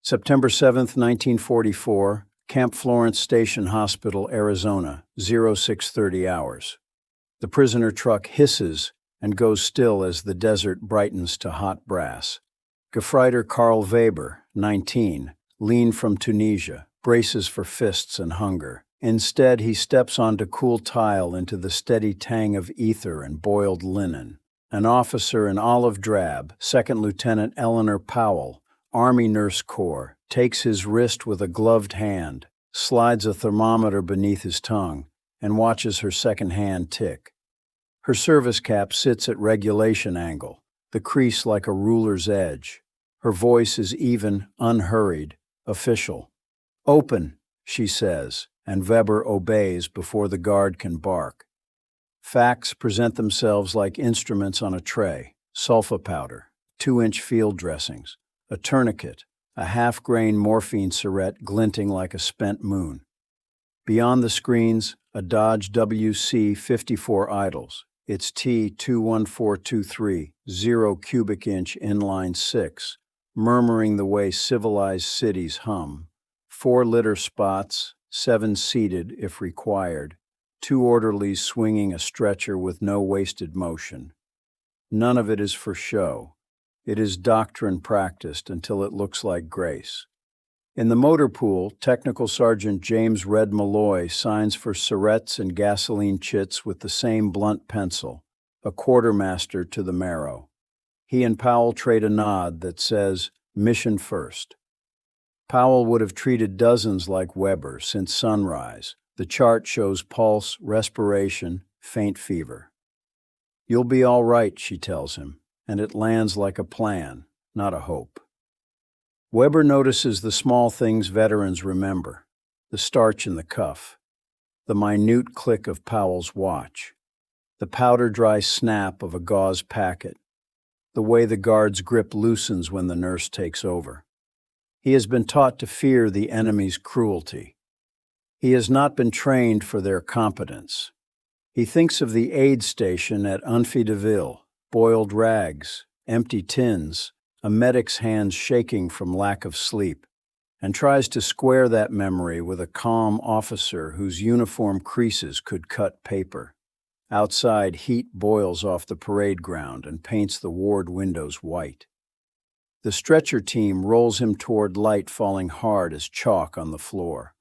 September 7th, 1944, Camp Florence Station Hospital, Arizona, 0630 hours. The prisoner truck hisses and goes still as the desert brightens to hot brass. Gefreiter Karl Weber, 19, lean from Tunisia, braces for fists and hunger. Instead, he steps onto cool tile into the steady tang of ether and boiled linen. An officer in olive drab, Second Lieutenant Eleanor Powell, Army Nurse Corps, takes his wrist with a gloved hand, slides a thermometer beneath his tongue, and watches her second hand tick. Her service cap sits at regulation angle, the crease like a ruler's edge. Her voice is even, unhurried, official. "Open," she says, and Weber obeys before the guard can bark. Facts present themselves like instruments on a tray: sulfa powder, 2-inch field dressings, a tourniquet, a half-grain morphine syringe glinting like a spent moon. Beyond the screens, a Dodge WC-54 idles, its T21423, 0 cubic inch inline 6, murmuring the way civilized cities hum. 4 litter spots, 7 seated if required, 2 orderlies swinging a stretcher with no wasted motion. None of it is for show. It is doctrine practiced until it looks like grace. In the motor pool, Technical Sergeant James Red Malloy signs for syrettes and gasoline chits with the same blunt pencil, a quartermaster to the marrow. He and Powell trade a nod that says, "Mission first." Powell would have treated dozens like Weber since sunrise. The chart shows pulse, respiration, faint fever. "You'll be all right," she tells him, and it lands like a plan, not a hope. Weber notices the small things veterans remember: the starch in the cuff, the minute click of Powell's watch, the powder-dry snap of a gauze packet, the way the guard's grip loosens when the nurse takes over. He has been taught to fear the enemy's cruelty. He has not been trained for their competence. He thinks of the aid station at Unfideville, boiled rags, empty tins, a medic's hands shaking from lack of sleep, and tries to square that memory with a calm officer whose uniform creases could cut paper. Outside, heat boils off the parade ground and paints the ward windows white. The stretcher team rolls him toward light falling hard as chalk on the floor.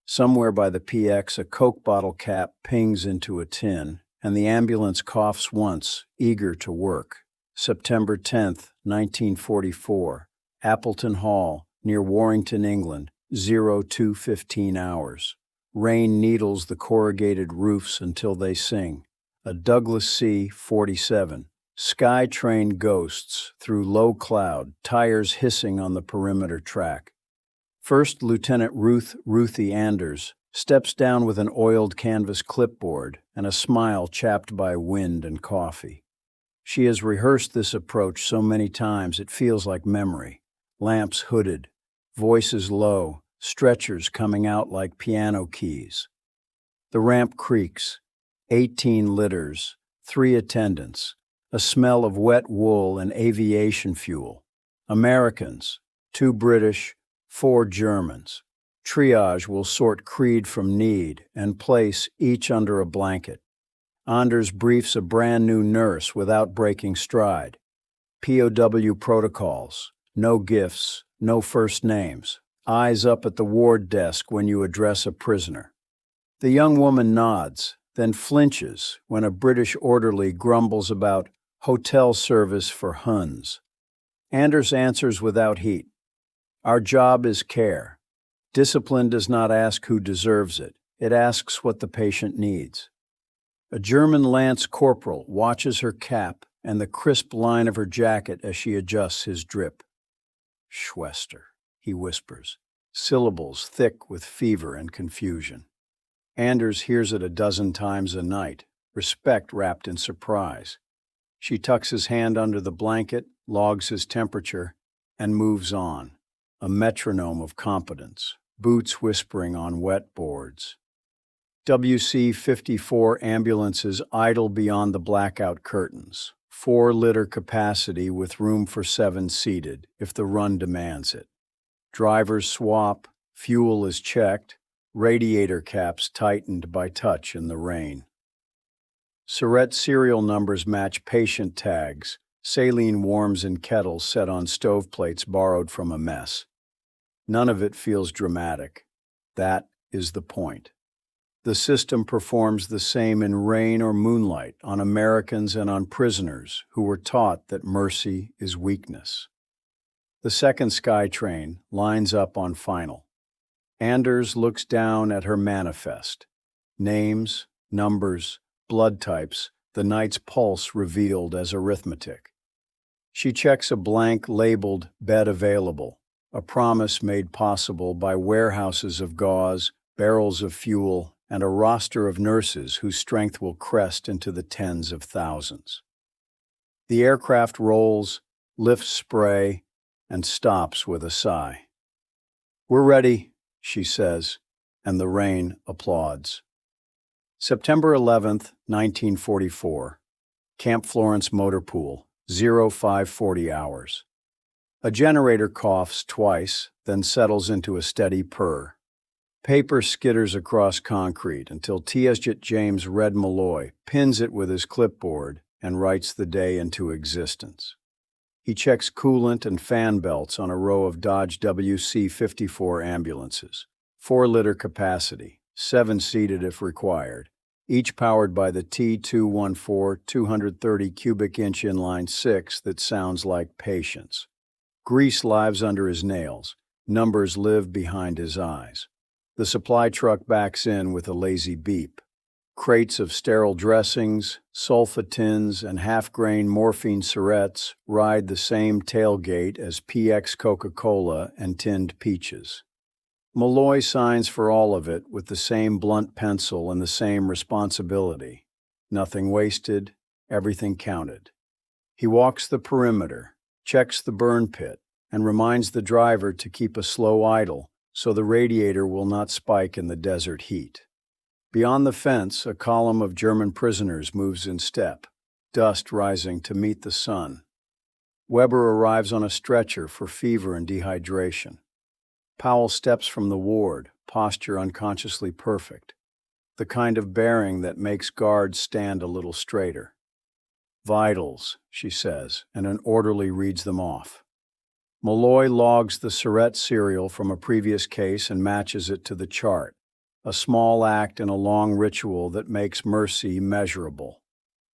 Somewhere by the PX, a Coke bottle cap pings into a tin, and the ambulance coughs once, eager to work. September 10th, 1944, Appleton Hall, near Warrington, England, 0215 hours. Rain needles the corrugated roofs until they sing. A Douglas C-47. Sky train ghosts through low cloud, tires hissing on the perimeter track. First Lieutenant Ruthie Anders steps down with an oiled canvas clipboard and a smile chapped by wind and coffee. She has rehearsed this approach so many times it feels like memory. Lamps hooded, voices low, stretchers coming out like piano keys. The ramp creaks. 18 litters, 3 attendants, a smell of wet wool and aviation fuel. Americans, 2 British, 4 Germans. Triage will sort creed from need and place each under a blanket. Anders briefs a brand new nurse without breaking stride. POW protocols, no gifts, no first names. Eyes up at the ward desk when you address a prisoner. The young woman nods, then flinches when a British orderly grumbles about hotel service for Huns. Anders answers without heat. "Our job is care. Discipline does not ask who deserves it. It asks what the patient needs." A German lance corporal watches her cap and the crisp line of her jacket as she adjusts his drip. "Schwester," he whispers, syllables thick with fever and confusion. Anders hears it a dozen times a night, respect wrapped in surprise. She tucks his hand under the blanket, logs his temperature, and moves on, a metronome of competence, boots whispering on wet boards. WC-54 ambulances idle beyond the blackout curtains, 4-liter capacity with room for 7 seated, if the run demands it. Drivers swap, fuel is checked, radiator caps tightened by touch in the rain. Surrett serial numbers match patient tags, saline warms in kettles set on stoveplates borrowed from a mess. None of it feels dramatic. That is the point. The system performs the same in rain or moonlight on Americans and on prisoners who were taught that mercy is weakness. The second SkyTrain lines up on final. Anders looks down at her manifest. Names, numbers, blood types, the night's pulse revealed as arithmetic. She checks a blank labeled bed available, a promise made possible by warehouses of gauze, barrels of fuel, and a roster of nurses whose strength will crest into the tens of thousands. The aircraft rolls, lifts spray, and stops with a sigh. "We're ready," she says, and the rain applauds. September 11th, 1944. Camp Florence Motor Pool, 0540 hours. A generator coughs twice, then settles into a steady purr. Paper skitters across concrete until T.S. James Red Malloy pins it with his clipboard and writes the day into existence. He checks coolant and fan belts on a row of Dodge WC-54 ambulances, 4-liter capacity, 7-seated if required, each powered by the T214 230 cubic inch inline 6 that sounds like patience. Grease lives under his nails, numbers live behind his eyes. The supply truck backs in with a lazy beep. Crates of sterile dressings, sulfa tins, and half-grain morphine syrettes ride the same tailgate as PX Coca-Cola and tinned peaches. Malloy signs for all of it with the same blunt pencil and the same responsibility. Nothing wasted, everything counted. He walks the perimeter, checks the burn pit, and reminds the driver to keep a slow idle so the radiator will not spike in the desert heat. Beyond the fence, a column of German prisoners moves in step, dust rising to meet the sun. Weber arrives on a stretcher for fever and dehydration. Powell steps from the ward, posture unconsciously perfect, the kind of bearing that makes guards stand a little straighter. "Vitals," she says, and an orderly reads them off. Malloy logs the Surrett serial from a previous case and matches it to the chart, a small act in a long ritual that makes mercy measurable.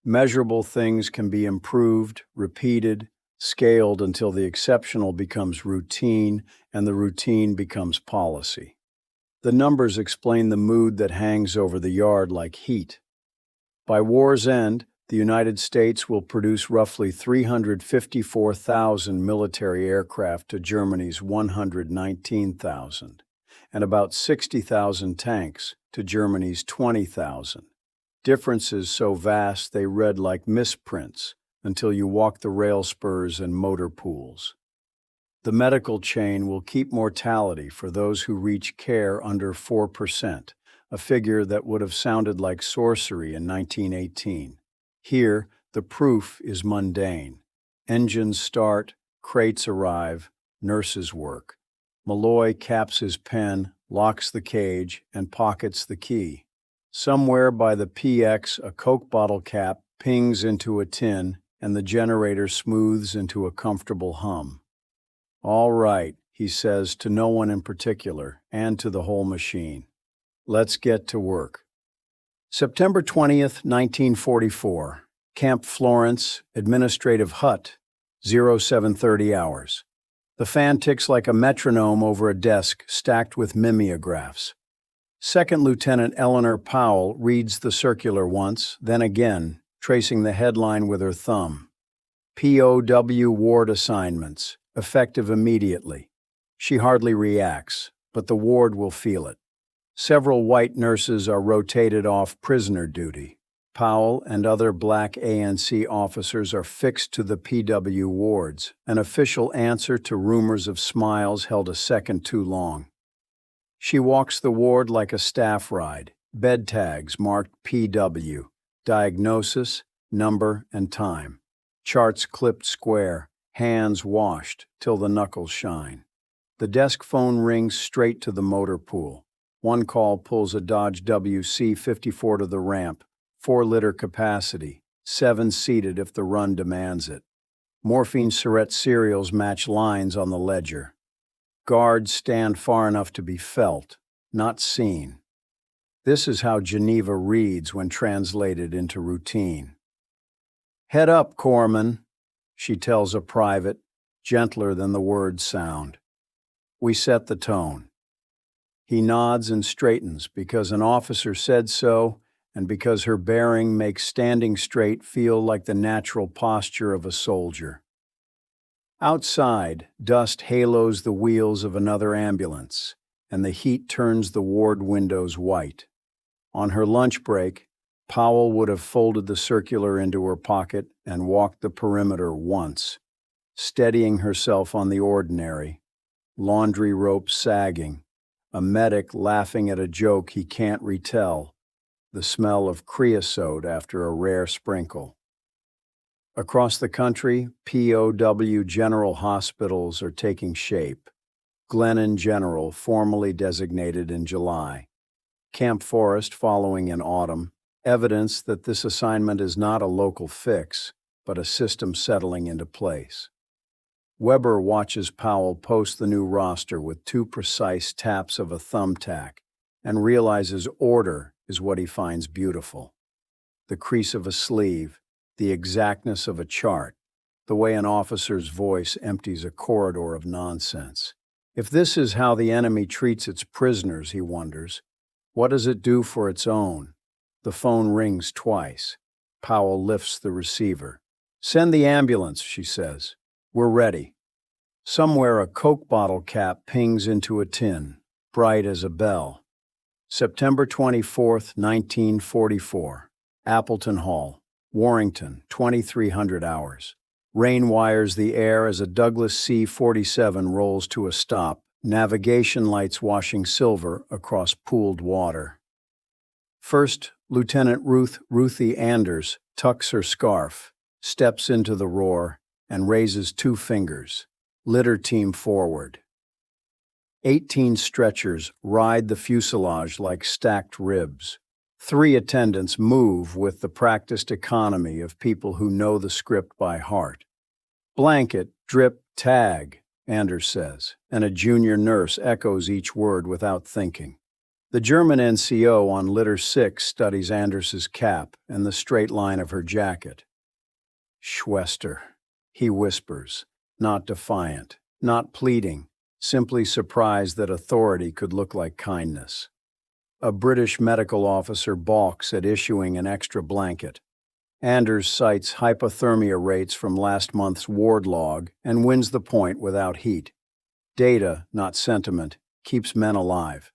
Measurable things can be improved, repeated, scaled until the exceptional becomes routine and the routine becomes policy. The numbers explain the mood that hangs over the yard like heat. By war's end, the United States will produce roughly 354,000 military aircraft to Germany's 119,000, and about 60,000 tanks to Germany's 20,000. Differences so vast they read like misprints until you walk the rail spurs and motor pools. The medical chain will keep mortality for those who reach care under 4%, a figure that would have sounded like sorcery in 1918. Here, the proof is mundane. Engines start, crates arrive, nurses work. Malloy caps his pen, locks the cage, and pockets the key. Somewhere by the PX, a Coke bottle cap pings into a tin, and the generator smooths into a comfortable hum. "All right," he says to no one in particular, and to the whole machine. "Let's get to work." September 20th, 1944. Camp Florence, Administrative Hut, 0730 hours. The fan ticks like a metronome over a desk stacked with mimeographs. Second Lieutenant Eleanor Powell reads the circular once, then again, tracing the headline with her thumb. POW ward assignments, effective immediately. She hardly reacts, but the ward will feel it. Several white nurses are rotated off prisoner duty. Powell and other black ANC officers are fixed to the PW wards, an official answer to rumors of smiles held a second too long. She walks the ward like a staff ride, bed tags marked PW, diagnosis, number, and time. Charts clipped square, hands washed till the knuckles shine. The desk phone rings straight to the motor pool. One call pulls a Dodge WC-54 to the ramp, 4-liter capacity, 7 seated if the run demands it. Morphine Surette serials match lines on the ledger. Guards stand far enough to be felt, not seen. This is how Geneva reads when translated into routine. "Head up, Corpsman," she tells a private, gentler than the words sound. We set the tone. He nods and straightens because an officer said so and because her bearing makes standing straight feel like the natural posture of a soldier. Outside, dust halos the wheels of another ambulance, and the heat turns the ward windows white. On her lunch break, Powell would have folded the circular into her pocket and walked the perimeter once, steadying herself on the ordinary, laundry rope sagging, a medic laughing at a joke he can't retell, the smell of creosote after a rare sprinkle. Across the country, POW general hospitals are taking shape. Glennon General, formally designated in July. Camp Forest following in autumn, evidence that this assignment is not a local fix, but a system settling into place. Weber watches Powell post the new roster with 2 precise taps of a thumbtack and realizes order is what he finds beautiful. The crease of a sleeve, the exactness of a chart, the way an officer's voice empties a corridor of nonsense. If this is how the enemy treats its prisoners, he wonders, what does it do for its own? The phone rings twice. Powell lifts the receiver. "Send the ambulance," she says. "We're ready." Somewhere a Coke bottle cap pings into a tin, bright as a bell. September 24th, 1944. Appleton Hall, Warrington, 2300 hours. Rain wires the air as a Douglas C-47 rolls to a stop, navigation lights washing silver across pooled water. First, Lieutenant Ruthie Anders tucks her scarf, steps into the roar, and raises 2 fingers. Litter team forward. 18 stretchers ride the fuselage like stacked ribs. 3 attendants move with the practiced economy of people who know the script by heart. "Blanket, drip, tag," Anders says, and a junior nurse echoes each word without thinking. The German NCO on litter 6 studies Anders's cap and the straight line of her jacket. "Schwester," he whispers, not defiant, not pleading, simply surprised that authority could look like kindness. A British medical officer balks at issuing an extra blanket. Anders cites hypothermia rates from last month's ward log and wins the point without heat. Data, not sentiment, keeps men alive.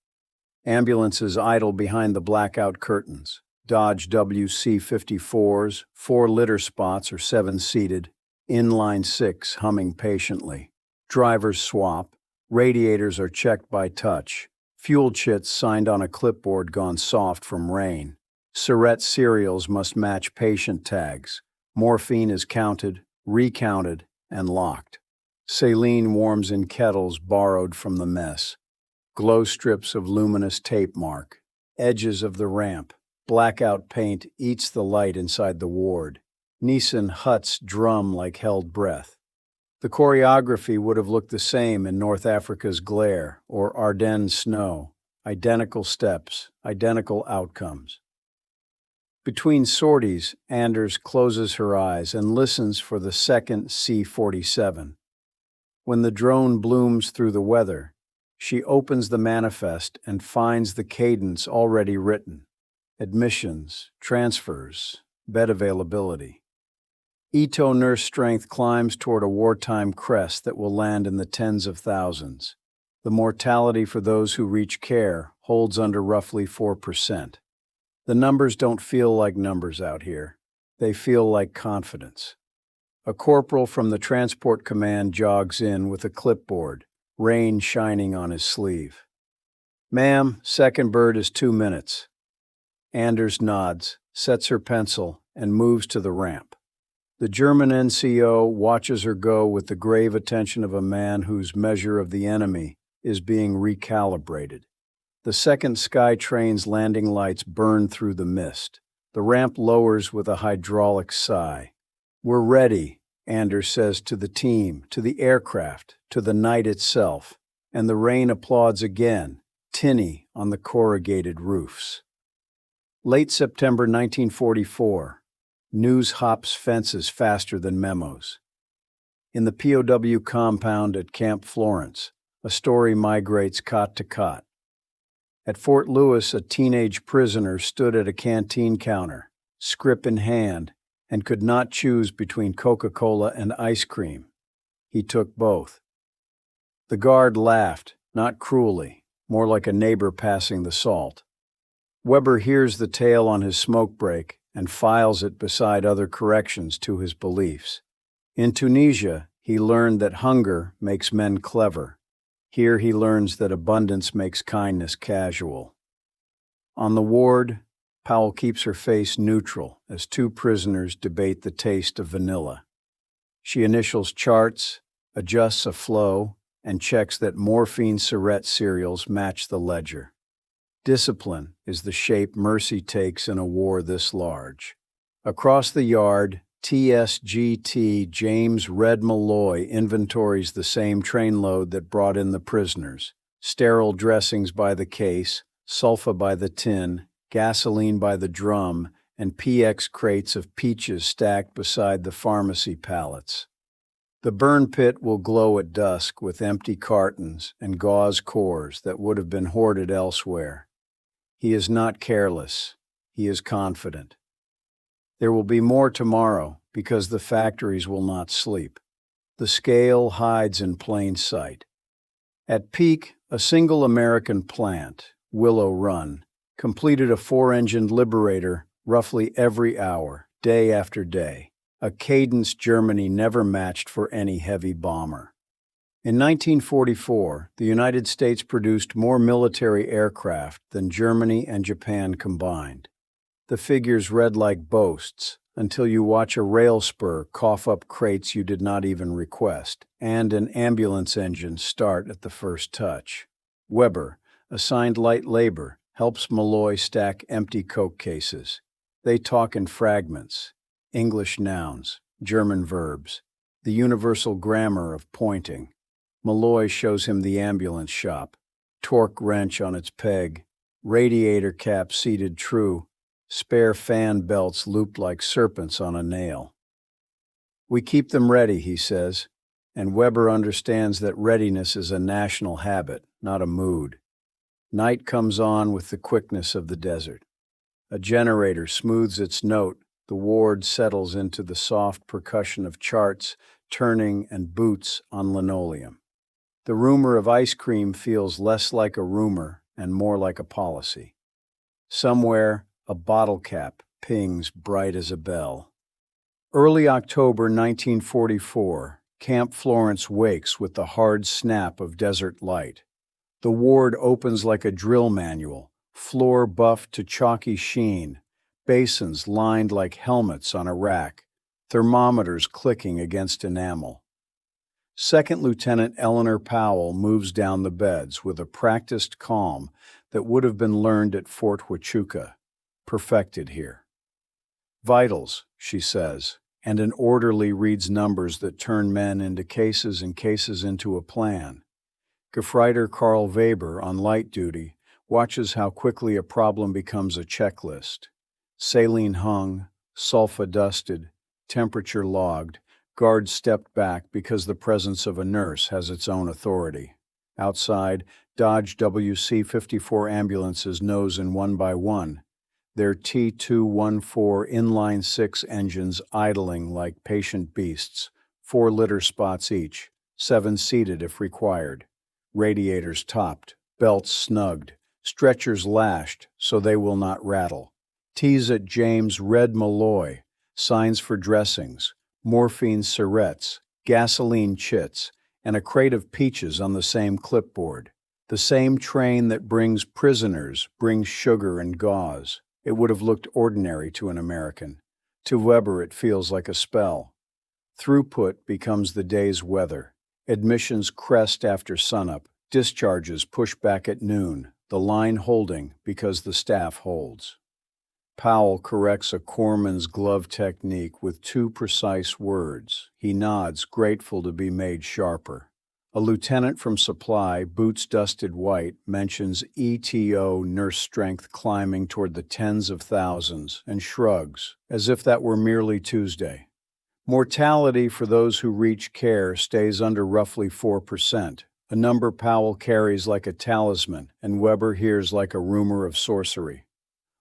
Ambulances idle behind the blackout curtains. Dodge WC-54s, 4 litter spots or 7 seated, inline 6 humming patiently. Drivers swap, radiators are checked by touch, fuel chits signed on a clipboard gone soft from rain. Surette serials must match patient tags. Morphine is counted, recounted, and locked. Saline warms in kettles borrowed from the mess. Glow strips of luminous tape mark. Edges of the ramp. Blackout paint eats the light inside the ward. Nissen huts drum like held breath. The choreography would have looked the same in North Africa's glare or Ardennes snow. Identical steps, identical outcomes. Between sorties, Anders closes her eyes and listens for the second C-47. When the drone blooms through the weather, she opens the manifest and finds the cadence already written. Admissions, transfers, bed availability. Ito nurse strength climbs toward a wartime crest that will land in the tens of thousands. The mortality for those who reach care holds under roughly 4%. The numbers don't feel like numbers out here. They feel like confidence. A corporal from the transport command jogs in with a clipboard, rain shining on his sleeve. "Ma'am, second bird is 2 minutes. Anders nods, sets her pencil, and moves to the ramp. The German NCO watches her go with the grave attention of a man whose measure of the enemy is being recalibrated. The second sky train's landing lights burn through the mist. The ramp lowers with a hydraulic sigh. "We're ready," Anders says to the team, to the aircraft, to the night itself, and the rain applauds again, tinny on the corrugated roofs. Late September 1944. News hops fences faster than memos. In the POW compound at Camp Florence, a story migrates cot to cot. At Fort Lewis, a teenage prisoner stood at a canteen counter, scrip in hand, and could not choose between Coca-Cola and ice cream. He took both. The guard laughed, not cruelly, more like a neighbor passing the salt. Weber hears the tale on his smoke break and files it beside other corrections to his beliefs. In Tunisia, he learned that hunger makes men clever. Here he learns that abundance makes kindness casual. On the ward, Powell keeps her face neutral as two prisoners debate the taste of vanilla. She initials charts, adjusts a flow, and checks that morphine Surette cereals match the ledger. Discipline is the shape mercy takes in a war this large. Across the yard, TSGT James Red Malloy inventories the same trainload that brought in the prisoners. Sterile dressings by the case, sulfa by the tin, gasoline by the drum, and PX crates of peaches stacked beside the pharmacy pallets. The burn pit will glow at dusk with empty cartons and gauze cores that would have been hoarded elsewhere. He is not careless. He is confident. There will be more tomorrow because the factories will not sleep. The scale hides in plain sight. At peak, a single American plant, Willow Run, completed a 4-engined Liberator roughly every hour, day after day, a cadence Germany never matched for any heavy bomber. In 1944, the United States produced more military aircraft than Germany and Japan combined. The figures read like boasts until you watch a rail spur cough up crates you did not even request, and an ambulance engine start at the first touch. Weber, assigned light labor, helps Malloy stack empty Coke cases. They talk in fragments, English nouns, German verbs, the universal grammar of pointing. Malloy shows him the ambulance shop, torque wrench on its peg, radiator cap seated true, spare fan belts looped like serpents on a nail. "We keep them ready," he says, and Weber understands that readiness is a national habit, not a mood. Night comes on with the quickness of the desert. A generator smooths its note, the ward settles into the soft percussion of charts, turning, and boots on linoleum. The rumor of ice cream feels less like a rumor and more like a policy. Somewhere, a bottle cap pings bright as a bell. Early October 1944, Camp Florence wakes with the hard snap of desert light. The ward opens like a drill manual, floor buffed to chalky sheen, basins lined like helmets on a rack, thermometers clicking against enamel. Second Lieutenant Eleanor Powell moves down the beds with a practiced calm that would have been learned at Fort Huachuca, perfected here. "Vitals," she says, and an orderly reads numbers that turn men into cases and cases into a plan. Gefreiter Karl Weber, on light duty, watches how quickly a problem becomes a checklist. Saline hung, sulfa dusted, temperature logged, guards stepped back because the presence of a nurse has its own authority. Outside, Dodge WC-54 ambulances nose in one by one, their T214 inline-6 engines idling like patient beasts, 4 litter spots each, 7 seated if required, radiators topped, belts snugged, stretchers lashed so they will not rattle. T's at James Red Malloy, signs for dressings, morphine Surettes, gasoline chits, and a crate of peaches on the same clipboard. The same train that brings prisoners brings sugar and gauze. It would have looked ordinary to an American. To Weber, it feels like a spell. Throughput becomes the day's weather. Admissions crest after sunup. Discharges push back at noon, the line holding because the staff holds. Powell corrects a corpsman's glove technique with two precise words. He nods, grateful to be made sharper. A lieutenant from Supply, boots dusted white, mentions ETO nurse strength climbing toward the tens of thousands and shrugs, as if that were merely Tuesday. Mortality for those who reach care stays under roughly 4%, a number Powell carries like a talisman and Weber hears like a rumor of sorcery.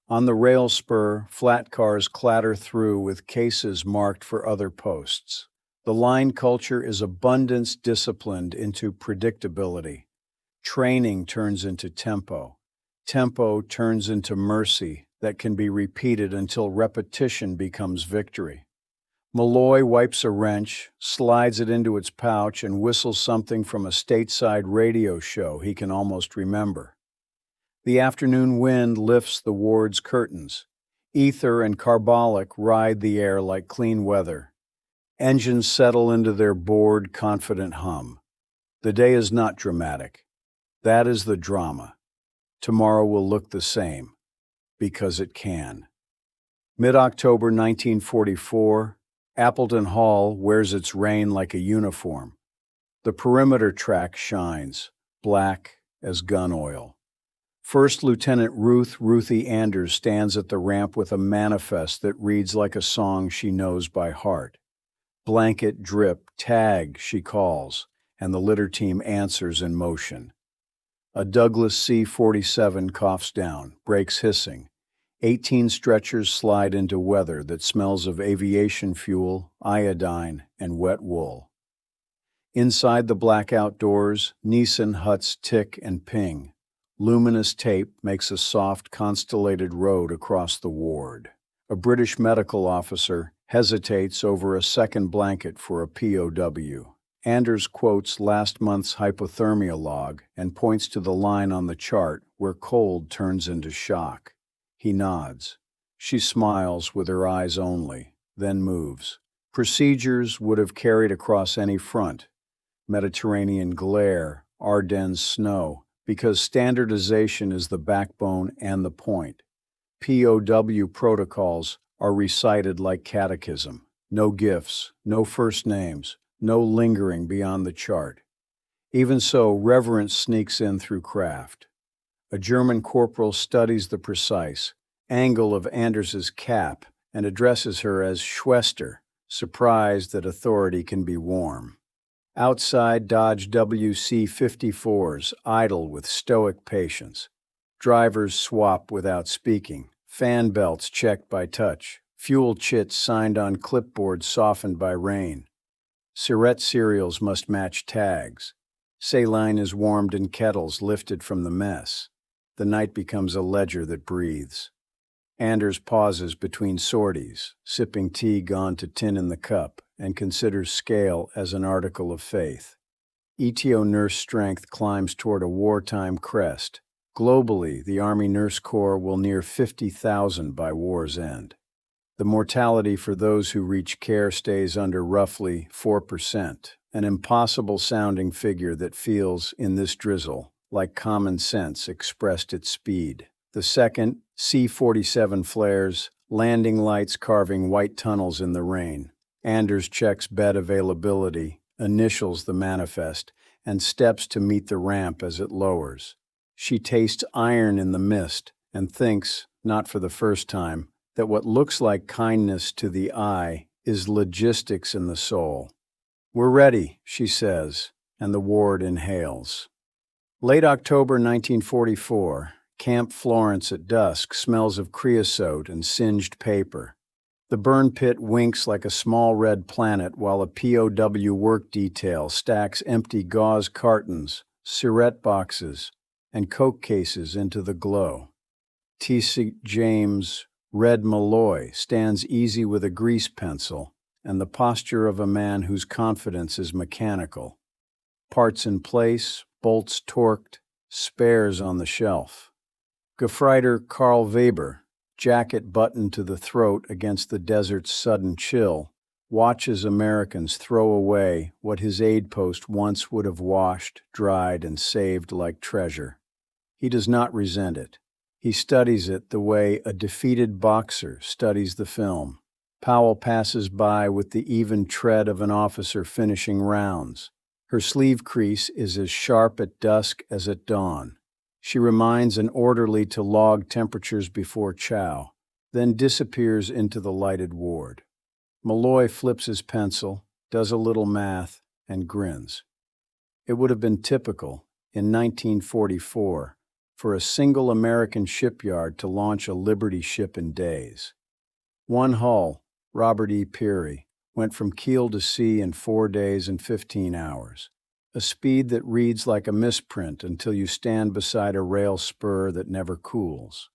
On the rail spur, flat cars clatter through with cases marked for other posts. The line culture is abundance disciplined into predictability. Training turns into tempo. Tempo turns into mercy that can be repeated until repetition becomes victory. Malloy wipes a wrench, slides it into its pouch, and whistles something from a stateside radio show he can almost remember. The afternoon wind lifts the ward's curtains. Ether and carbolic ride the air like clean weather. Engines settle into their bored, confident hum. The day is not dramatic. That is the drama. Tomorrow will look the same, because it can. Mid-October 1944, Appleton Hall wears its reign like a uniform. The perimeter track shines, black as gun oil. First Lieutenant Ruthie Anders stands at the ramp with a manifest that reads like a song she knows by heart. Blanket drip, tag, she calls, and the litter team answers in motion. A Douglas C-47 coughs down, brakes hissing. 18 stretchers slide into weather that smells of aviation fuel, iodine, and wet wool. Inside the black outdoors, Nissan huts tick and ping. Luminous tape makes a soft, constellated road across the ward. A British medical officer hesitates over a second blanket for a POW. Anders quotes last month's hypothermia log and points to the line on the chart where cold turns into shock. He nods. She smiles with her eyes only, then moves. Procedures would have carried across any front. Mediterranean glare, Ardennes snow, because standardization is the backbone and the point. POW protocols are recited like catechism. No gifts, no first names, no lingering beyond the chart. Even so, reverence sneaks in through craft. A German corporal studies the precise angle of Anders's cap and addresses her as Schwester, surprised that authority can be warm. Outside, Dodge WC-54s idle with stoic patience. Drivers swap without speaking. Fan belts checked by touch. Fuel chits signed on clipboards softened by rain. Surette cereals must match tags. Saline is warmed in kettles lifted from the mess. The night becomes a ledger that breathes. Anders pauses between sorties, sipping tea gone to tin in the cup, and considers scale as an article of faith. ETO nurse strength climbs toward a wartime crest. Globally, the Army Nurse Corps will near 50,000 by war's end. The mortality for those who reach care stays under roughly 4%, an impossible-sounding figure that feels, in this drizzle, like common sense expressed at speed. The second, C-47 flares, landing lights carving white tunnels in the rain. Anders checks bed availability, initials the manifest, and steps to meet the ramp as it lowers. She tastes iron in the mist and thinks, not for the first time, that what looks like kindness to the eye is logistics in the soul. "We're ready," she says, and the ward inhales. Late October 1944, Camp Florence at dusk smells of creosote and singed paper. The burn pit winks like a small red planet while a POW work detail stacks empty gauze cartons, Surette boxes, and Coke cases into the glow. T.C. James, Red Malloy, stands easy with a grease pencil and the posture of a man whose confidence is mechanical. Parts in place, bolts torqued, spares on the shelf. Gefreiter Karl Weber, jacket buttoned to the throat against the desert's sudden chill, watches Americans throw away what his aid post once would have washed, dried, and saved like treasure. He does not resent it. He studies it the way a defeated boxer studies the film. Powell passes by with the even tread of an officer finishing rounds. Her sleeve crease is as sharp at dusk as at dawn. She reminds an orderly to log temperatures before chow, then disappears into the lighted ward. Malloy flips his pencil, does a little math, and grins. It would have been typical, in 1944, for a single American shipyard to launch a Liberty ship in days. One hull, Robert E. Peary, went from keel to sea in 4 days and 15 hours, a speed that reads like a misprint until you stand beside a rail spur that never cools.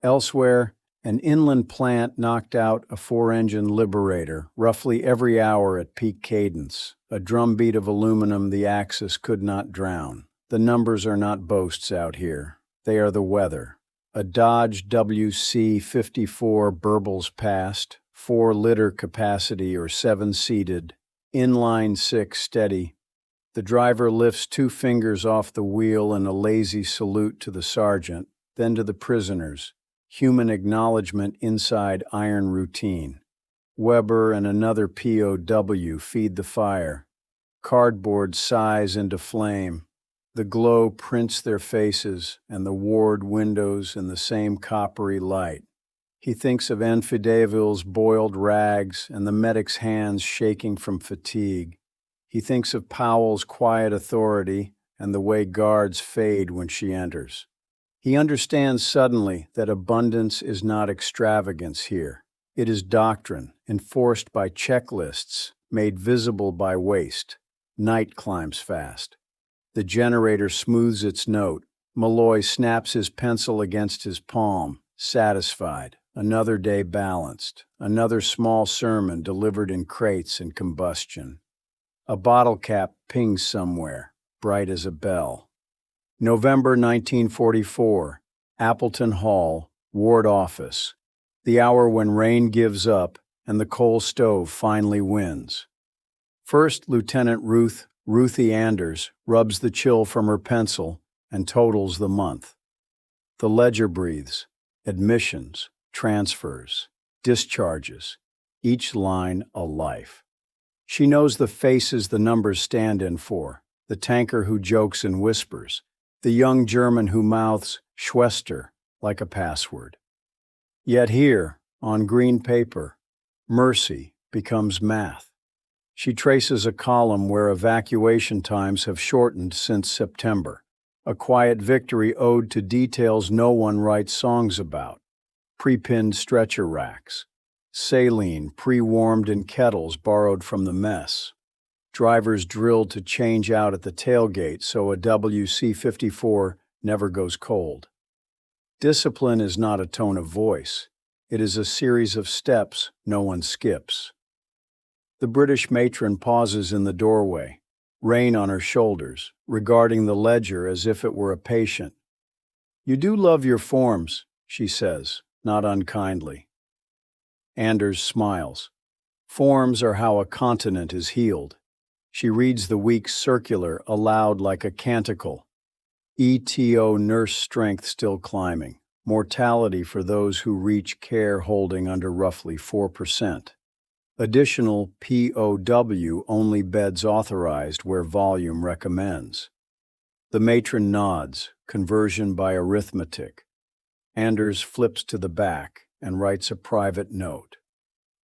Elsewhere, an inland plant knocked out a 4-engine Liberator roughly every hour at peak cadence, a drumbeat of aluminum the Axis could not drown. The numbers are not boasts out here. They are the weather. A Dodge WC-54 burbles past, 4-liter capacity or 7-seated, inline 6 steady. The driver lifts 2 fingers off the wheel in a lazy salute to the sergeant, then to the prisoners. Human acknowledgement inside iron routine. Weber and another POW feed the fire. Cardboard sighs into flame. The glow prints their faces and the ward windows in the same coppery light. He thinks of Enfideville's boiled rags and the medic's hands shaking from fatigue. He thinks of Powell's quiet authority and the way guards fade when she enters. He understands suddenly that abundance is not extravagance here. It is doctrine, enforced by checklists, made visible by waste. Night climbs fast. The generator smooths its note. Malloy snaps his pencil against his palm, satisfied. Another day balanced. Another small sermon delivered in crates and combustion. A bottle cap pings somewhere, bright as a bell. November 1944, Appleton Hall, Ward Office. The hour when rain gives up and the coal stove finally wins. First Lieutenant Ruthie Anders rubs the chill from her pencil and totals the month. The ledger breathes. Admissions, transfers, discharges, each line a life. She knows the faces the numbers stand in for, the tanker who jokes and whispers, the young German who mouths Schwester like a password. Yet here, on green paper, mercy becomes math. She traces a column where evacuation times have shortened since September, a quiet victory ode to details no one writes songs about. Pre-pinned stretcher racks, saline pre-warmed in kettles borrowed from the mess, drivers drilled to change out at the tailgate so a WC-54 never goes cold. Discipline is not a tone of voice. It is a series of steps no one skips. The British matron pauses in the doorway, rain on her shoulders, regarding the ledger as if it were a patient. "You do love your forms," she says, not unkindly. Anders smiles. Forms are how a continent is healed. She reads the week's circular aloud like a canticle. ETO nurse strength still climbing. Mortality for those who reach care holding under roughly 4%. Additional POW only beds authorized where volume recommends. The matron nods, conversion by arithmetic. Anders flips to the back and writes a private note.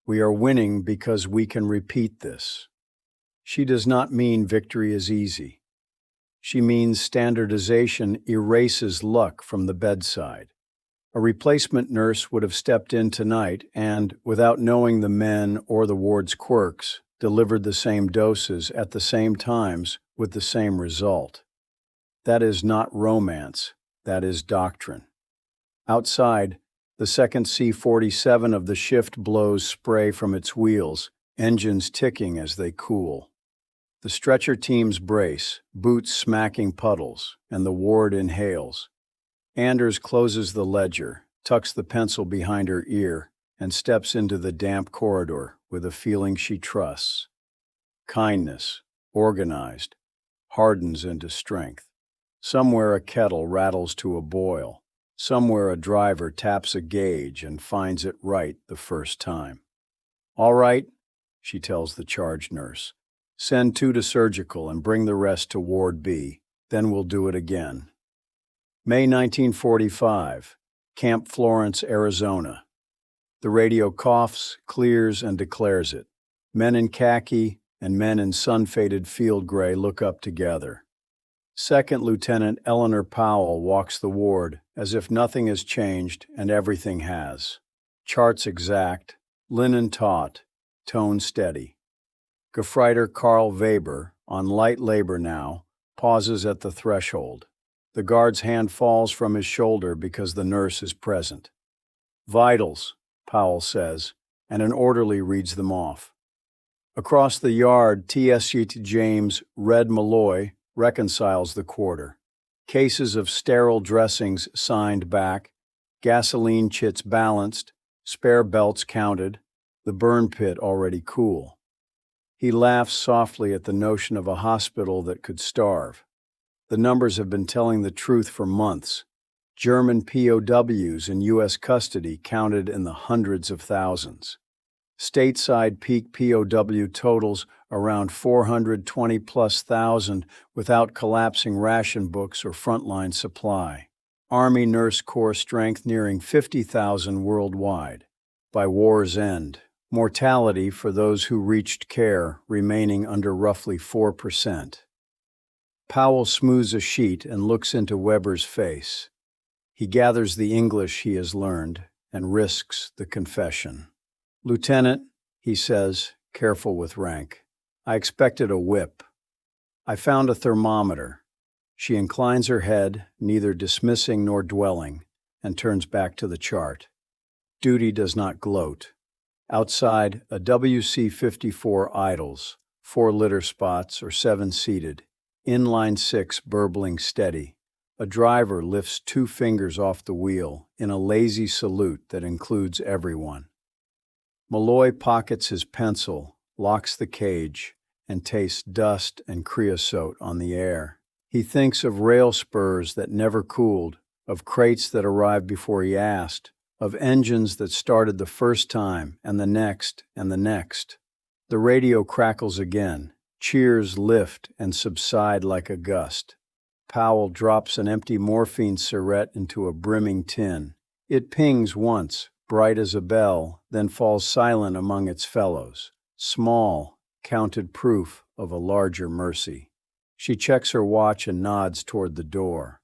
"We are winning because we can repeat this." She does not mean victory is easy. She means standardization erases luck from the bedside. A replacement nurse would have stepped in tonight and, without knowing the men or the ward's quirks, delivered the same doses at the same times with the same result. That is not romance, that is doctrine. Outside, the second C-47 of the shift blows spray from its wheels, engines ticking as they cool. The stretcher teams brace, boots smacking puddles, and the ward inhales. Anders closes the ledger, tucks the pencil behind her ear, and steps into the damp corridor with a feeling she trusts. Kindness, organized, hardens into strength. Somewhere a kettle rattles to a boil. Somewhere a driver taps a gauge and finds it right the first time. "All right," she tells the charge nurse. "Send 2 to surgical and bring the rest to Ward B. Then we'll do it again." May 1945, Camp Florence, Arizona. The radio coughs, clears, and declares it. Men in khaki and men in sun-faded field gray look up together. Second Lieutenant Eleanor Powell walks the ward as if nothing has changed and everything has. Charts exact, linen taut, tone steady. Gefreiter Karl Weber, on light labor now, pauses at the threshold. The guard's hand falls from his shoulder because the nurse is present. "Vitals," Powell says, and an orderly reads them off. Across the yard, TSC James Red Malloy reconciles the quarter. Cases of sterile dressings signed back, gasoline chits balanced, spare belts counted, the burn pit already cool. He laughs softly at the notion of a hospital that could starve. The numbers have been telling the truth for months. German POWs in U.S. custody counted in the hundreds of thousands. Stateside peak POW totals around 420,000+ without collapsing ration books or frontline supply. Army Nurse Corps strength nearing 50,000 worldwide. By war's end, mortality for those who reached care remaining under roughly 4%. Powell smooths a sheet and looks into Weber's face. He gathers the English he has learned and risks the confession. "Lieutenant," he says, careful with rank, "I expected a whip. I found a thermometer." She inclines her head, neither dismissing nor dwelling, and turns back to the chart. Duty does not gloat. Outside, a WC-54 idles, 4 litter spots or 7 seated, inline 6 burbling steady. A driver lifts 2 fingers off the wheel in a lazy salute that includes everyone. Malloy pockets his pencil, locks the cage, and tastes dust and creosote on the air. He thinks of rail spurs that never cooled, of crates that arrived before he asked, of engines that started the first time and the next and the next. The radio crackles again. Cheers lift and subside like a gust. Powell drops an empty morphine syringe into a brimming tin. It pings once, bright as a bell, then falls silent among its fellows. Small, counted proof of a larger mercy. She checks her watch and nods toward the door.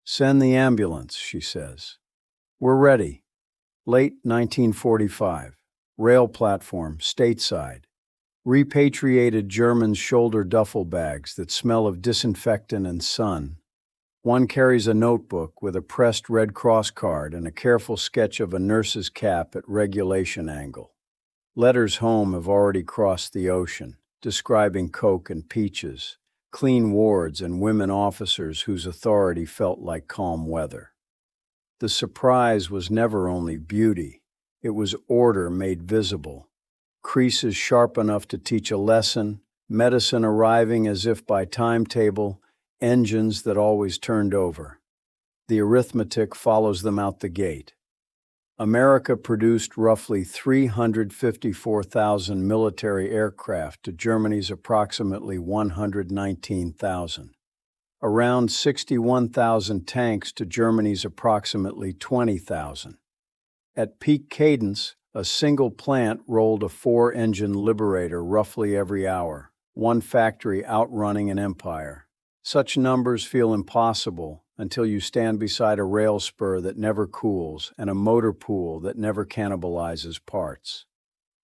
"Send the ambulance," she says. "We're ready." Late 1945. Rail platform, stateside. Repatriated Germans shoulder duffel bags that smell of disinfectant and sun. One carries a notebook with a pressed Red Cross card and a careful sketch of a nurse's cap at regulation angle. Letters home have already crossed the ocean, describing Coke and peaches, clean wards and women officers whose authority felt like calm weather. The surprise was never only beauty, it was order made visible. Creases sharp enough to teach a lesson, medicine arriving as if by timetable, engines that always turned over. The arithmetic follows them out the gate. America produced roughly 354,000 military aircraft to Germany's approximately 119,000. Around 61,000 tanks to Germany's approximately 20,000. At peak cadence, a single plant rolled a 4-engine Liberator roughly every hour, one factory outrunning an empire. Such numbers feel impossible until you stand beside a rail spur that never cools and a motor pool that never cannibalizes parts.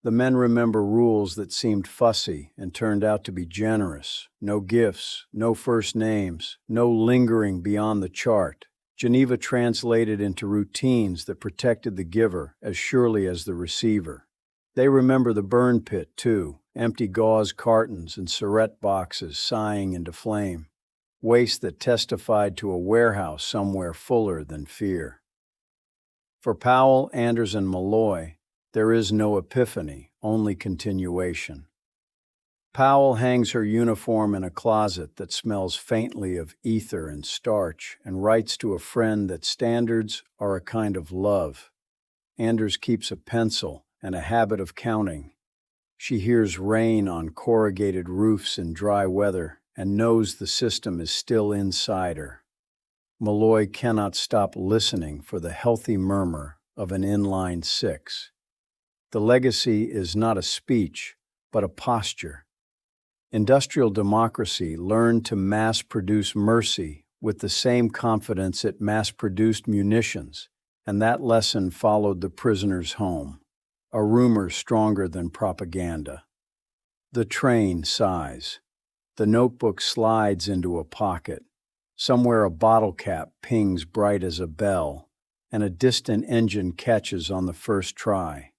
The men remember rules that seemed fussy and turned out to be generous. No gifts, no first names, no lingering beyond the chart. Geneva translated into routines that protected the giver as surely as the receiver. They remember the burn pit, too, empty gauze cartons and syringe boxes sighing into flame. Waste that testified to a warehouse somewhere fuller than fear. For Powell, Anders, and Malloy, there is no epiphany, only continuation. Powell hangs her uniform in a closet that smells faintly of ether and starch and writes to a friend that standards are a kind of love. Anders keeps a pencil and a habit of counting. She hears rain on corrugated roofs in dry weather and knows the system is still inside her. Malloy cannot stop listening for the healthy murmur of an inline six. The legacy is not a speech, but a posture. Industrial democracy learned to mass-produce mercy with the same confidence it mass-produced munitions, and that lesson followed the prisoners home, a rumor stronger than propaganda. The train sighs. The notebook slides into a pocket. Somewhere a bottle cap pings bright as a bell, and a distant engine catches on the first try.